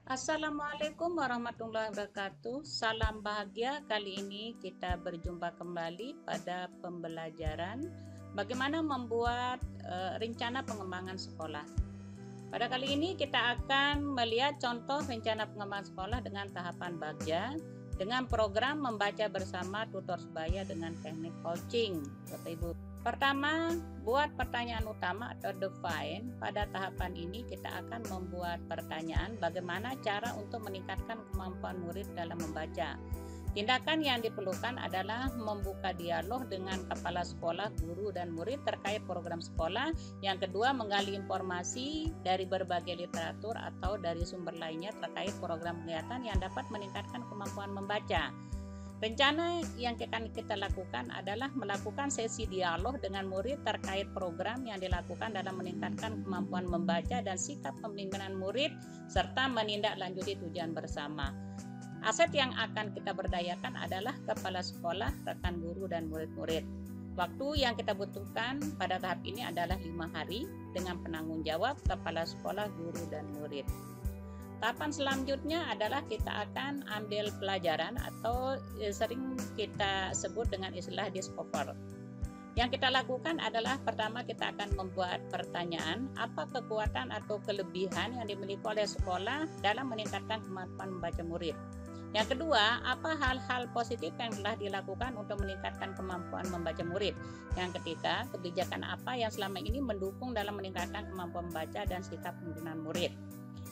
Assalamualaikum warahmatullahi wabarakatuh. Salam bahagia. Kali ini kita berjumpa kembali pada pembelajaran bagaimana membuat rencana pengembangan sekolah. Pada kali ini kita akan melihat contoh rencana pengembangan sekolah dengan tahapan bagja dengan program membaca bersama tutor sebaya dengan teknik coaching, Bapak Ibu. Pertama, buat pertanyaan utama atau define. Pada tahapan ini kita akan membuat pertanyaan bagaimana cara untuk meningkatkan kemampuan murid dalam membaca. Tindakan yang diperlukan adalah membuka dialog dengan kepala sekolah, guru, dan murid terkait program sekolah. Yang kedua, menggali informasi dari berbagai literatur atau dari sumber lainnya terkait program kegiatan yang dapat meningkatkan kemampuan membaca. Rencana yang akan kita lakukan adalah melakukan sesi dialog dengan murid terkait program yang dilakukan dalam meningkatkan kemampuan membaca dan sikap pembimbingan murid serta menindaklanjuti tujuan bersama. Aset yang akan kita berdayakan adalah kepala sekolah, rekan guru, dan murid-murid. Waktu yang kita butuhkan pada tahap ini adalah 5 hari dengan penanggung jawab kepala sekolah, guru, dan murid. Tahapan selanjutnya adalah kita akan ambil pelajaran atau sering kita sebut dengan istilah discover. Yang kita lakukan adalah pertama kita akan membuat pertanyaan, apa kekuatan atau kelebihan yang dimiliki oleh sekolah dalam meningkatkan kemampuan membaca murid. Yang kedua, apa hal-hal positif yang telah dilakukan untuk meningkatkan kemampuan membaca murid. Yang ketiga, kebijakan apa yang selama ini mendukung dalam meningkatkan kemampuan membaca dan sikap pembinaan murid.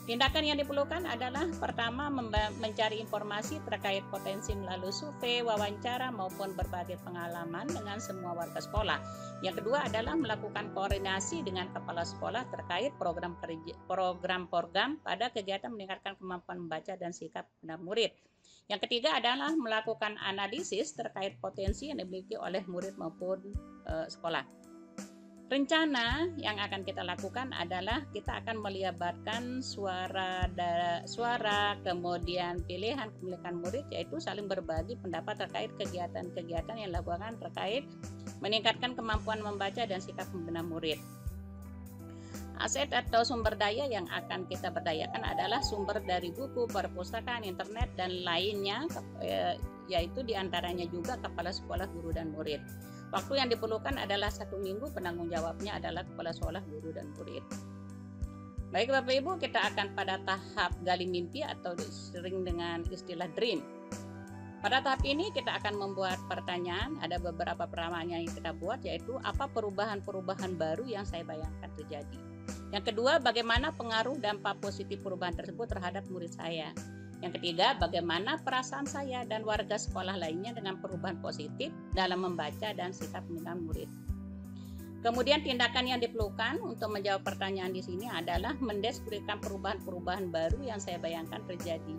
Tindakan yang diperlukan adalah pertama mencari informasi terkait potensi melalui survei, wawancara maupun berbagai pengalaman dengan semua warga sekolah. Yang kedua adalah melakukan koordinasi dengan kepala sekolah terkait program pada kegiatan meningkatkan kemampuan membaca dan sikap pembinaan murid. Yang ketiga adalah melakukan analisis terkait potensi yang dimiliki oleh murid maupun sekolah. Rencana yang akan kita lakukan adalah kita akan melibatkan suara, kemudian pilihan kepemilikan murid, yaitu saling berbagi pendapat terkait kegiatan-kegiatan yang dilakukan terkait meningkatkan kemampuan membaca dan sikap pembinaan murid. Aset atau sumber daya yang akan kita berdayakan adalah sumber dari buku, perpustakaan, internet, dan lainnya, yaitu diantaranya juga kepala sekolah, guru, dan murid. Waktu yang diperlukan adalah 1 minggu, penanggung jawabnya adalah kepala sekolah, guru, dan murid. Baik Bapak Ibu, kita akan pada tahap gali mimpi atau sering dengan istilah dream. Pada tahap ini kita akan membuat pertanyaan, ada beberapa pertanyaan yang kita buat, yaitu apa perubahan-perubahan baru yang saya bayangkan terjadi. Yang kedua, bagaimana pengaruh dampak positif perubahan tersebut terhadap murid saya. Yang ketiga, bagaimana perasaan saya dan warga sekolah lainnya dengan perubahan positif dalam membaca dan sikap pembinaan murid. Kemudian tindakan yang diperlukan untuk menjawab pertanyaan di sini adalah mendeskripsikan perubahan-perubahan baru yang saya bayangkan terjadi.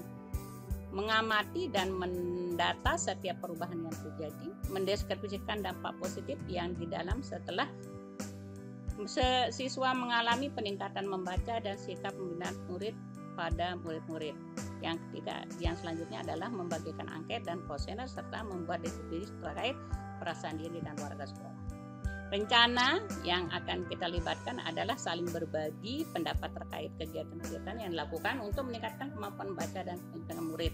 Mengamati dan mendata setiap perubahan yang terjadi, mendeskripsikan dampak positif yang di dalam setelah siswa mengalami peningkatan membaca dan sikap pembinaan murid pada murid-murid. Yang ketiga, yang selanjutnya adalah membagikan angket dan kuesioner serta membuat deskripsi terkait perasaan diri dan warga sekolah. Rencana yang akan kita libatkan adalah saling berbagi pendapat terkait kegiatan-kegiatan yang dilakukan untuk meningkatkan kemampuan membaca dan pembinaan murid.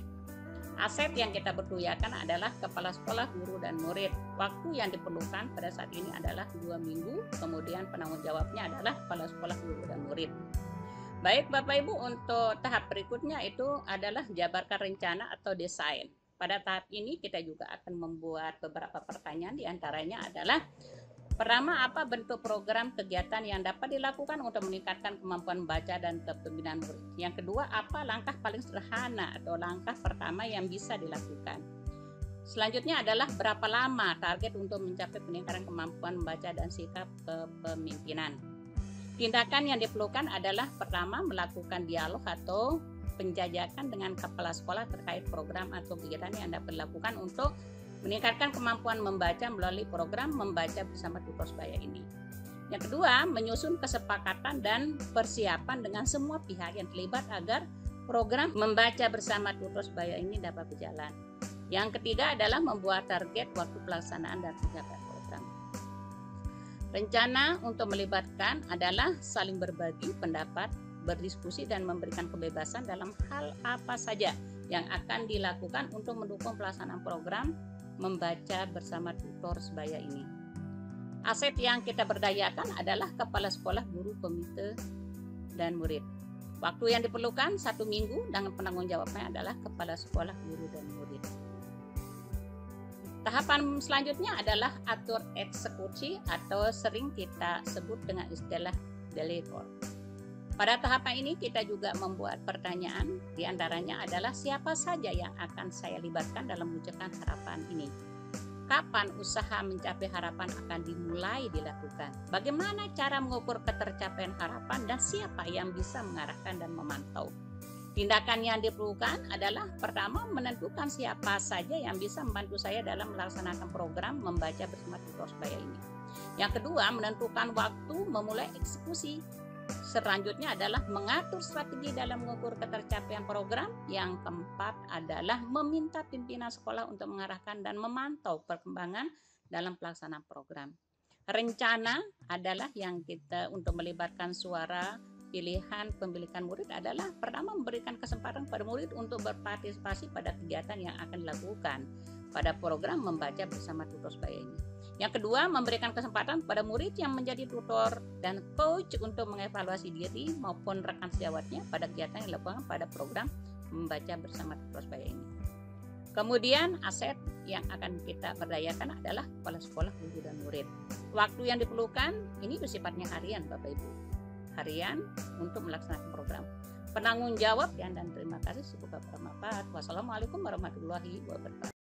Aset yang kita berdayakan adalah kepala sekolah, guru, dan murid. Waktu yang diperlukan pada saat ini adalah 2 minggu, kemudian penanggung jawabnya adalah kepala sekolah, guru, dan murid. Baik Bapak Ibu, untuk tahap berikutnya itu adalah jabarkan rencana atau desain. Pada tahap ini kita juga akan membuat beberapa pertanyaan, diantaranya adalah pertama, apa bentuk program kegiatan yang dapat dilakukan untuk meningkatkan kemampuan membaca dan kepemimpinan murid. Yang kedua, apa langkah paling sederhana atau langkah pertama yang bisa dilakukan. Selanjutnya adalah berapa lama target untuk mencapai peningkatan kemampuan membaca dan sikap kepemimpinan. Tindakan yang diperlukan adalah pertama, melakukan dialog atau penjajakan dengan kepala sekolah terkait program atau kegiatan yang dapat dilakukan untuk meningkatkan kemampuan membaca melalui program membaca bersama tutor sebaya ini. Yang kedua, menyusun kesepakatan dan persiapan dengan semua pihak yang terlibat agar program membaca bersama tutor sebaya ini dapat berjalan. Yang ketiga adalah membuat target waktu pelaksanaan dan pencapaian program. Rencana untuk melibatkan adalah saling berbagi pendapat, berdiskusi dan memberikan kebebasan dalam hal apa saja yang akan dilakukan untuk mendukung pelaksanaan program membaca bersama tutor sebaya ini. Aset yang kita berdayakan adalah kepala sekolah, guru, komite, dan murid. Waktu yang diperlukan 1 minggu dengan penanggung jawabnya adalah kepala sekolah, guru, dan murid. Tahapan selanjutnya adalah atur eksekusi atau sering kita sebut dengan istilah deliver. Pada tahapan ini kita juga membuat pertanyaan, diantaranya adalah siapa saja yang akan saya libatkan dalam mewujudkan harapan ini. Kapan usaha mencapai harapan akan dimulai dilakukan? Bagaimana cara mengukur ketercapaian harapan dan siapa yang bisa mengarahkan dan memantau? Tindakan yang diperlukan adalah pertama menentukan siapa saja yang bisa membantu saya dalam melaksanakan program membaca bersama tutor sebaya ini. Yang kedua, menentukan waktu memulai eksekusi. Selanjutnya adalah mengatur strategi dalam mengukur ketercapaian program. Yang keempat adalah meminta pimpinan sekolah untuk mengarahkan dan memantau perkembangan dalam pelaksanaan program. Rencana adalah yang kita untuk melibatkan suara pilihan pemilikan murid adalah pertama memberikan kesempatan pada murid untuk berpartisipasi pada kegiatan yang akan dilakukan pada program membaca bersama tutor sebaya ini. Yang kedua, memberikan kesempatan pada murid yang menjadi tutor dan coach untuk mengevaluasi diri maupun rekan sejawatnya pada kegiatan yang dilakukan pada program membaca bersama tutor sebaya ini. Kemudian aset yang akan kita berdayakan adalah kepala sekolah, guru, dan murid. Waktu yang diperlukan ini bersifatnya harian, Bapak Ibu. Harian untuk melaksanakan program. Penanggung jawab dan terima kasih. Semoga bermanfaat. Wassalamualaikum warahmatullahi wabarakatuh.